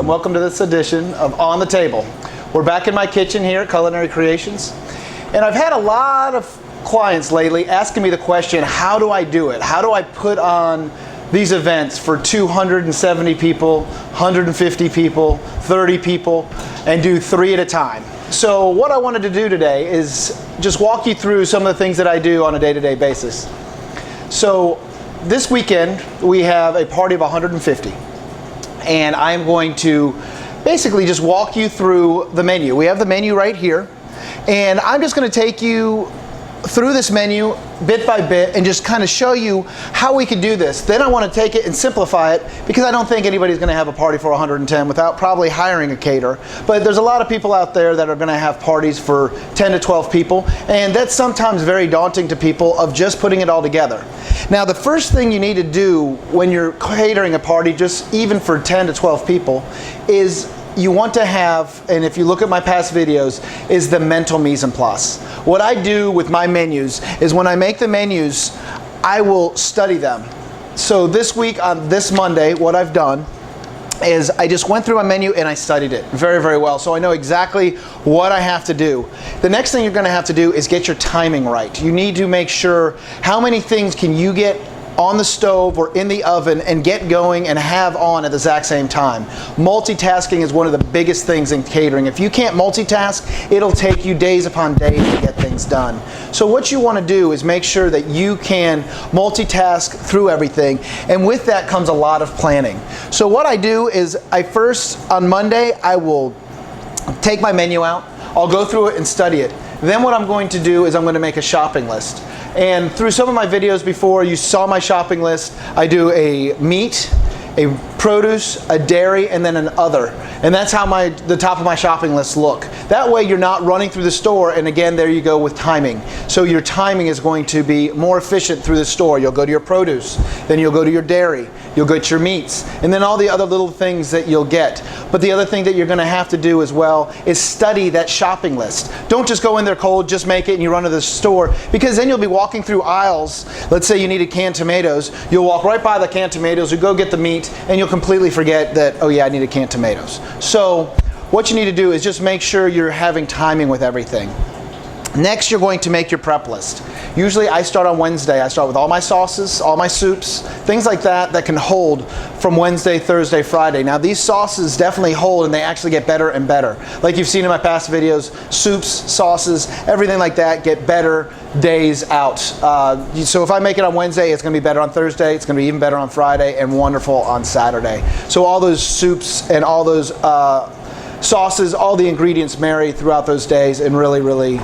and welcome to this edition of On the Table. We're back in my kitchen here at Culinary Creations, and I've had a lot of clients lately asking me the question, how do I do it? How do I put on these events for 270 people, 150 people, 30 people, and do 3 at a time? So what I wanted to do today is just walk you through some of the things that I do on a day-to-day basis. So this weekend we have a party of 150, and I'm going to basically just walk you through the menu. We have the menu right here, and I'm just going to take you through this menu bit by bit and just kind of show you how we can do this. Then I want to take it and simplify it, because I don't think anybody's going to have a party for 110 without probably hiring a caterer. But there's a lot of people out there that are going to have parties for 10 to 12 people, and that's sometimes very daunting to people of just putting it all together. Now, the first thing you need to do when you're catering a party, just even for 10 to 12 people, is you want to have, and if you look at my past videos, is the mental mise en place. What I do with my menus is when I make the menus, I will study them. So this week, on this Monday, what I've done is I just went through my menu and I studied it very, very well. So I know exactly what I have to do. The next thing you're gonna have to do is get your timing right. You need to make sure how many things can you get on the stove or in the oven and get going and have on at the exact same time. Multitasking is one of the biggest things in catering. If you can't multitask, it'll take you days upon days to get things done. So what you want to do is make sure that you can multitask through everything, and with that comes a lot of planning. So what I do is on Monday, I will take my menu out, I'll go through it and study it. Then what I'm going to do is I'm going to make a shopping list. And through some of my videos before, you saw my shopping list. I do a meat, a produce, a dairy, and then an other. And that's how the top of my shopping list look. That way you're not running through the store, and again, there you go with timing. So your timing is going to be more efficient through the store. You'll go to your produce, then you'll go to your dairy, you'll get your meats, and then all the other little things that you'll get. But the other thing that you're gonna have to do as well is study that shopping list. Don't just go in there cold, just make it and you run to the store, because then you'll be walking through aisles. Let's say you needed canned tomatoes. You'll walk right by the canned tomatoes, you go get the meat, and you'll completely forget that, oh yeah, I needed canned tomatoes. So what you need to do is just make sure you're having timing with everything. Next, you're going to make your prep list. Usually I start on Wednesday. I start with all my sauces, all my soups, things like that that can hold from Wednesday, Thursday, Friday. Now these sauces definitely hold, and they actually get better and better. Like you've seen in my past videos, soups, sauces, everything like that get better days out. So if I make it on Wednesday, it's going to be better on Thursday, it's going to be even better on Friday, and wonderful on Saturday. So all those soups and all those sauces, all the ingredients marry throughout those days and really, really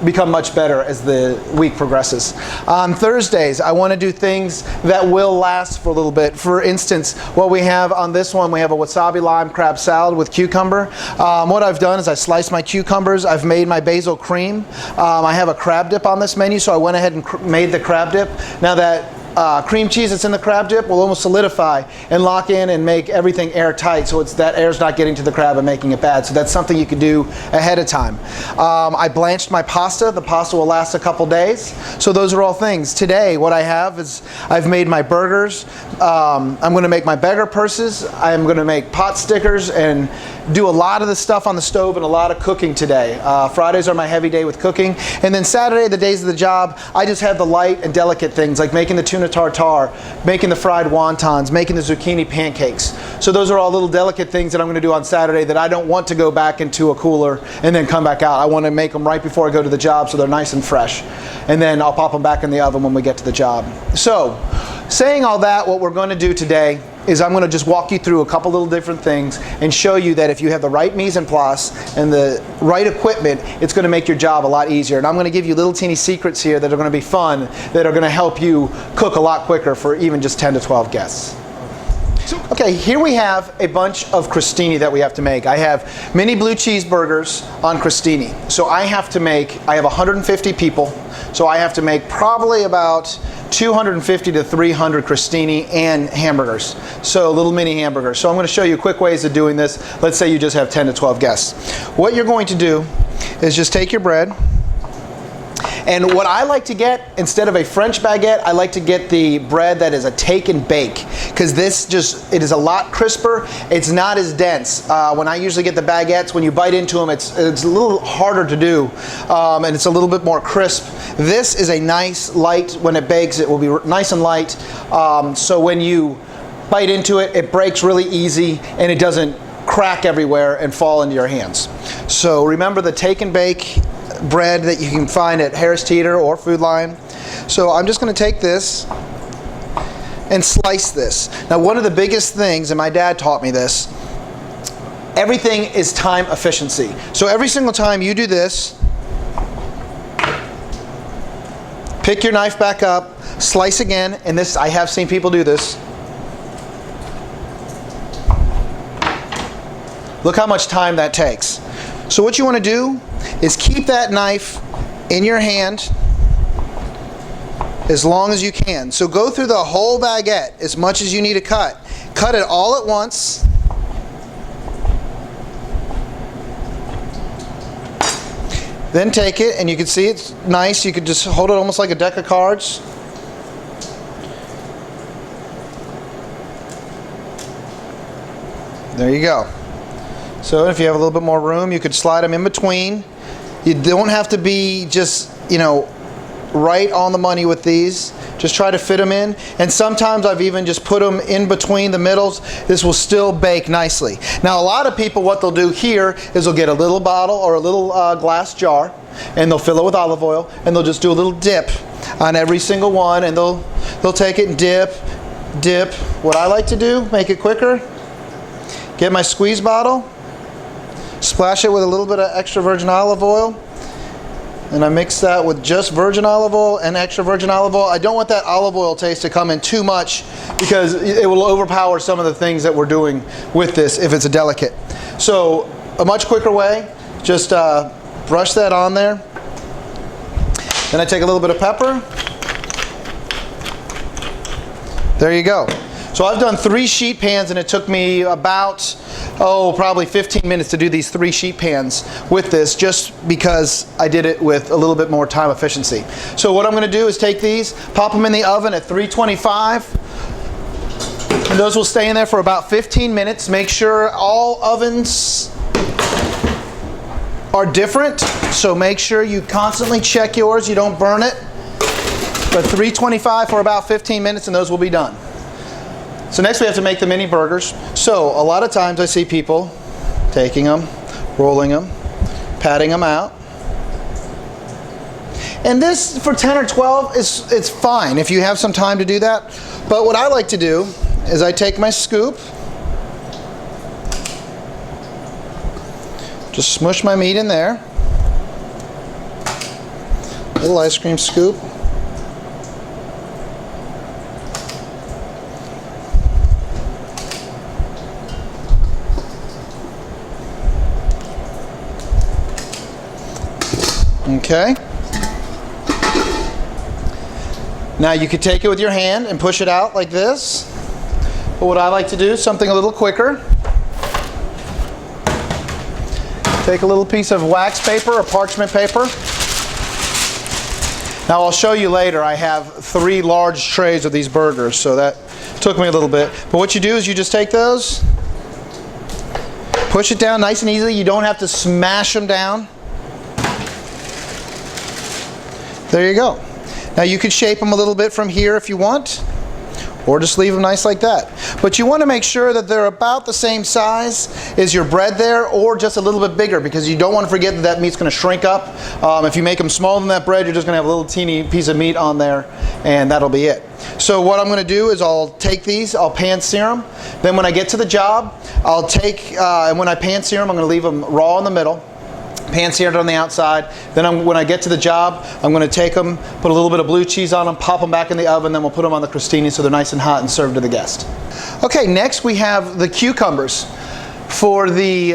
become much better as the week progresses. On Thursdays, I want to do things that will last for a little bit. For instance, what we have on this one, we have a wasabi lime crab salad with cucumber. What I've done is I sliced my cucumbers, I've made my basil cream. I have a crab dip on this menu, so I went ahead and made the crab dip. Now that cream cheese that's in the crab dip will almost solidify and lock in and make everything airtight, so that air's not getting to the crab and making it bad. So that's something you could do ahead of time. I blanched my pasta. The pasta will last a couple days. So those are all things. Today, what I have is I've made my burgers. I'm going to make my beggar purses. I'm going to make pot stickers and do a lot of the stuff on the stove and a lot of cooking today. Fridays are my heavy day with cooking. And then Saturday, the days of the job, I just have the light and delicate things like making the tuna tartare, making the fried wontons, making the zucchini pancakes. So those are all little delicate things that I'm going to do on Saturday that I don't want to go back into a cooler and then come back out. I want to make them right before I go to the job so they're nice and fresh. And then I'll pop them back in the oven when we get to the job. So, saying all that, what we're going to do today is I'm going to just walk you through a couple little different things and show you that if you have the right mise en place and the right equipment, it's going to make your job a lot easier. And I'm going to give you little teeny secrets here that are going to be fun, that are going to help you cook a lot quicker for even just 10 to 12 guests. Okay, here we have a bunch of crostini that we have to make. I have mini blue cheeseburgers on crostini. So I have 150 people, so I have to make probably about 250 to 300 crostini and hamburgers. So little mini hamburgers. So I'm going to show you quick ways of doing this. Let's say you just have 10 to 12 guests. What you're going to do is just take your bread And what I like to get, instead of a French baguette, I like to get the bread that is a take and bake, because it is a lot crisper. It's not as dense. When I usually get the baguettes, when you bite into them, it's a little harder to do, and it's a little bit more crisp. This is a nice light. When it bakes, it will be nice and light. So when you bite into it, it breaks really easy, and it doesn't crack everywhere and fall into your hands. So remember the take and bake bread that you can find at Harris Teeter or Food Lion. So I'm just going to take this and slice this. Now, one of the biggest things, and my dad taught me this, everything is time efficiency. So every single time you do this, pick your knife back up, slice again, and this, I have seen people do this. Look how much time that takes. So what you want to do is keep that knife in your hand as long as you can. So go through the whole baguette as much as you need to cut. Cut it all at once. Then take it, and you can see it's nice. You could just hold it almost like a deck of cards. There you go. So if you have a little bit more room, you could slide them in between. You don't have to be just, right on the money with these. Just try to fit them in. And sometimes I've even just put them in between the middles. This will still bake nicely. Now, a lot of people, what they'll do here is they'll get a little bottle or a little glass jar, and they'll fill it with olive oil, and they'll just do a little dip on every single one, and they'll take it and dip. What I like to do, make it quicker, get my squeeze bottle, splash it with a little bit of extra virgin olive oil, and I mix that with just virgin olive oil and extra virgin olive oil. I don't want that olive oil taste to come in too much, because it will overpower some of the things that we're doing with this if it's a delicate. So a much quicker way, just brush that on there. Then I take a little bit of pepper. There you go. So I've done 3 sheet pans, and it took me about, probably 15 minutes to do these 3 sheet pans with this, just because I did it with a little bit more time efficiency. So what I'm going to do is take these, pop them in the oven at 325, and those will stay in there for about 15 minutes. Make sure all ovens are different, so make sure you constantly check yours, you don't burn it. But 325 for about 15 minutes, and those will be done. So next we have to make the mini burgers. So a lot of times I see people taking them, rolling them, patting them out. And this, for 10 or 12, it's fine if you have some time to do that. But what I like to do is I take my scoop, just smush my meat in there, little ice cream scoop. Okay. Now you could take it with your hand and push it out like this. But what I like to do is something a little quicker. Take a little piece of wax paper or parchment paper. Now I'll show you later, I have 3 large trays of these burgers, so that took me a little bit. But what you do is you just take those, push it down nice and easily. You don't have to smash them down. There you go. Now you could shape them a little bit from here if you want, or just leave them nice like that. But you want to make sure that they're about the same size as your bread there, or just a little bit bigger, because you don't want to forget that that meat's going to shrink up. If you make them smaller than that bread, you're just going to have a little teeny piece of meat on there, and that'll be it. So what I'm going to do is I'll take these, I'll pan sear them. Then when I get to the job, I'll take, and when I pan sear them, I'm going to leave them raw in the middle, pan seared on the outside. Then when I get to the job, I'm going to take them, put a little bit of blue cheese on them, pop them back in the oven, then we'll put them on the crostini so they're nice and hot and served to the guest. Okay, next we have the cucumbers. For the,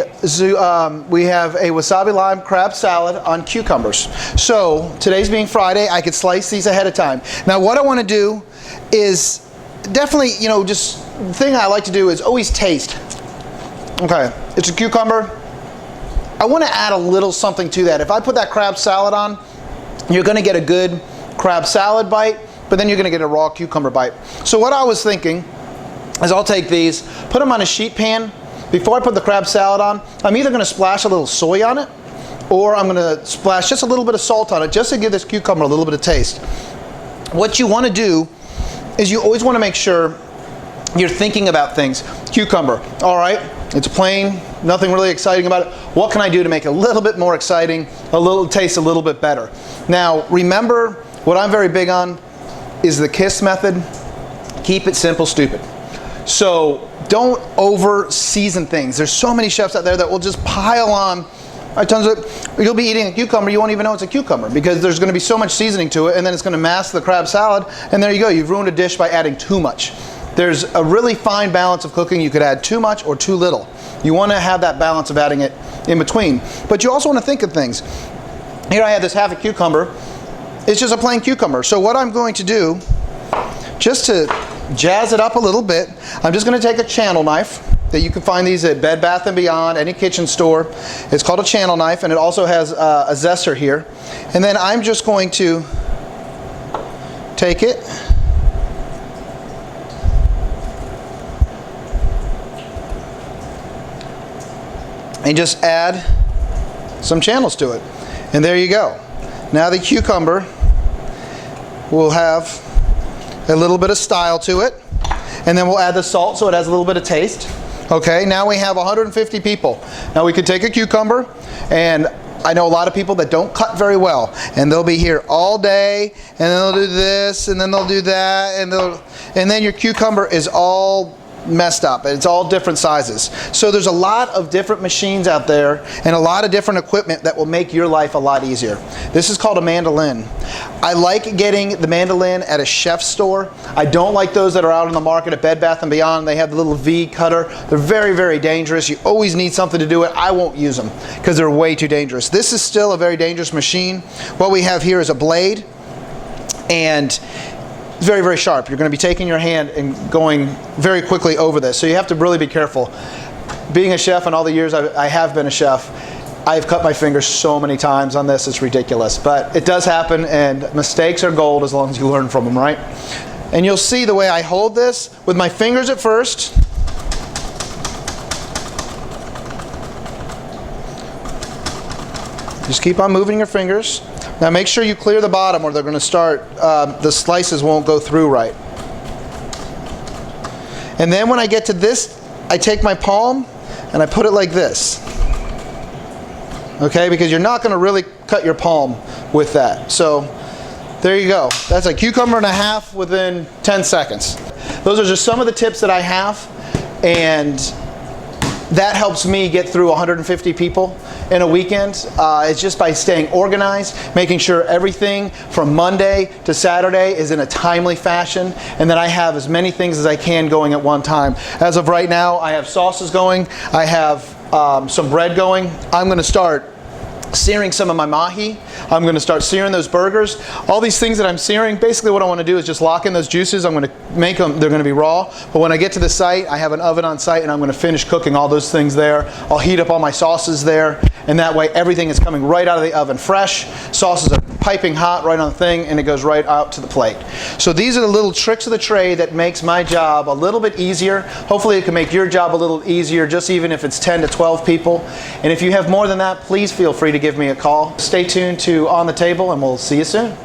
we have a wasabi lime crab salad on cucumbers. So today's being Friday, I could slice these ahead of time. Now what I want to do is definitely, just the thing I like to do is always taste. Okay, it's a cucumber. I want to add a little something to that. If I put that crab salad on, you're gonna get a good crab salad bite, but then you're gonna get a raw cucumber bite. So what I was thinking is I'll take these, put them on a sheet pan. Before I put the crab salad on, I'm either gonna splash a little soy on it, or I'm gonna splash just a little bit of salt on it, just to give this cucumber a little bit of taste. What you wanna do is you always wanna make sure you're thinking about things. Cucumber, all right, it's plain, nothing really exciting about it. What can I do to make it a little bit more exciting, taste a little bit better? Now, remember, what I'm very big on is the KISS method. Keep it simple, stupid. So don't over season things. There's so many chefs out there that will just pile on tons of, you'll be eating a cucumber, you won't even know it's a cucumber because there's going to be so much seasoning to it, and then it's going to mask the crab salad, and there you go, you've ruined a dish by adding too much. There's a really fine balance of cooking. You could add too much or too little. You want to have that balance of adding it in between. But you also want to think of things. Here I have this half a cucumber. It's just a plain cucumber. So what I'm going to do, just to jazz it up a little bit, I'm just going to take a channel knife. That you can find these at Bed Bath & Beyond, any kitchen store. It's called a channel knife, and it also has a zester here. And then I'm just going to take it and just add some channels to it. And there you go. Now the cucumber will have a little bit of style to it. And then we'll add the salt so it has a little bit of taste. Okay, now we have 150 people. Now we could take a cucumber, and I know a lot of people that don't cut very well, and they'll be here all day, and then they'll do this, and then they'll do that, and then your cucumber is all messed up. It's all different sizes. So there's a lot of different machines out there and a lot of different equipment that will make your life a lot easier. This is called a mandolin. I like getting the mandolin at a chef's store. I don't like those that are out on the market at Bed Bath & Beyond. They have the little V cutter. They're very, very dangerous. You always need something to do it. I won't use them because they're way too dangerous. This is still a very dangerous machine. What we have here is a blade, and it's very, very sharp. You're going to be taking your hand and going very quickly over this. So you have to really be careful. Being a chef and all the years I have been a chef, I've cut my fingers so many times on this, it's ridiculous. But it does happen, and mistakes are gold as long as you learn from them, right? And you'll see the way I hold this with my fingers at first. Just keep on moving your fingers. Now make sure you clear the bottom or they're going to start, the slices won't go through right. And then when I get to this, I take my palm and I put it like this. Okay, because you're not going to really cut your palm with that. So there you go. That's a cucumber and a half within 10 seconds. Those are just some of the tips that I have, and that helps me get through 150 people in a weekend. It's just by staying organized, making sure everything from Monday to Saturday is in a timely fashion, and that I have as many things as I can going at one time. As of right now, I have sauces going, I have some bread going. I'm going to start searing some of my mahi. I'm going to start searing those burgers. All these things that I'm searing, basically what I want to do is just lock in those juices. I'm going to make them, they're going to be raw, but when I get to the site, I have an oven on site and I'm going to finish cooking all those things there. I'll heat up all my sauces there, and that way everything is coming right out of the oven fresh. Sauces are piping hot right on the thing, and it goes right out to the plate. So these are the little tricks of the trade that makes my job a little bit easier. Hopefully it can make your job a little easier, just even if it's 10 to 12 people. And if you have more than that, please feel free to give me a call. Stay tuned to On the Table, and we'll see you soon.